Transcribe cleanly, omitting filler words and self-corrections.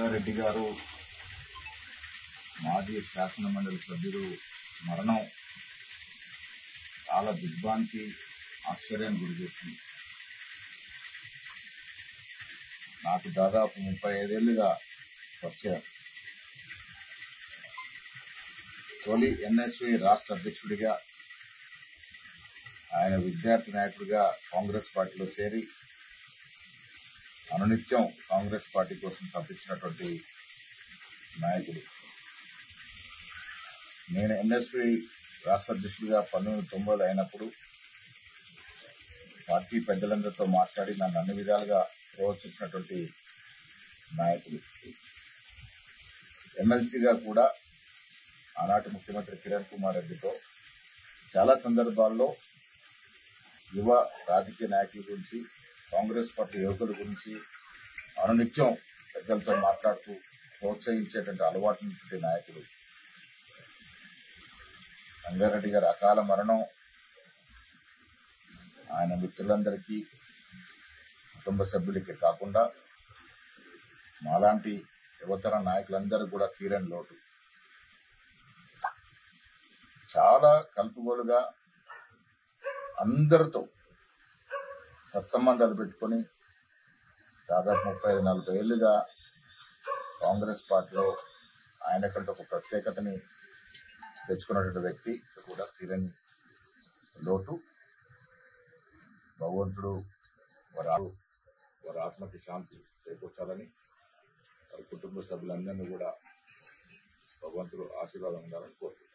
రంగారెడ్డి గారు మాజీ శాసనమండలి సభ్యుడు మరణం చాలా దిగ్భ్రాంతి ఆశ్చర్యాన్ని గురిచేసింది. నాకు దాదాపు 35 ఏళ్లుగా పరిచయం. తొలి ఎన్ఎస్వి రాష్ట్ర అధ్యక్షుడిగా, ఆయన విద్యార్థి నాయకుడిగా కాంగ్రెస్ పార్టీలో చేరి అనునిత్యం కాంగ్రెస్ పార్టీ కోసం తప్పించినటువంటి నాయకుడు. నేను ఎన్ఎస్వి రాష్ట్ర అధ్యక్షుడిగా 1990లో అయినప్పుడు పార్టీ పెద్దలందరితో మాట్లాడి నన్ను అన్ని విధాలుగా ప్రోత్సహించినటువంటి నాయకుడు. ఎమ్మెల్సీగా కూడా ఆనాటి ముఖ్యమంత్రి కిరణ్ కుమార్ రెడ్డితో చాలా సందర్భాల్లో యువ రాజకీయ నాయకుల గురించి, కాంగ్రెస్ పార్టీ యువకుల గురించి అనునిత్యం పెద్దలతో మాట్లాడుతూ ప్రోత్సహించేటువంటి అలవాటు ఉన్నటువంటి నాయకుడు. రంగారెడ్డి గారి అకాల మరణం ఆయన మిత్రులందరికీ, కుటుంబ సభ్యులకి కాకుండా మాలాంటి యువతర నాయకులందరూ కూడా తీరని లోటు. చాలా కలుపుగోలుగా అందరితో సత్సంబంధాలు పెట్టుకొని దాదాపు 35-40 ఏళ్లుగా కాంగ్రెస్ పార్టీలో ఆయనకంటే ఒక ప్రత్యేకతని తెచ్చుకున్నటువంటి వ్యక్తి కూడా తీరని లోటు. భగవంతుడు వారి ఆత్మకి శాంతి చేకూర్చాలని, వారి కుటుంబ సభ్యులందరినీ కూడా భగవంతుడు ఆశీర్వాదం ఉండాలని కోరుతున్నాను.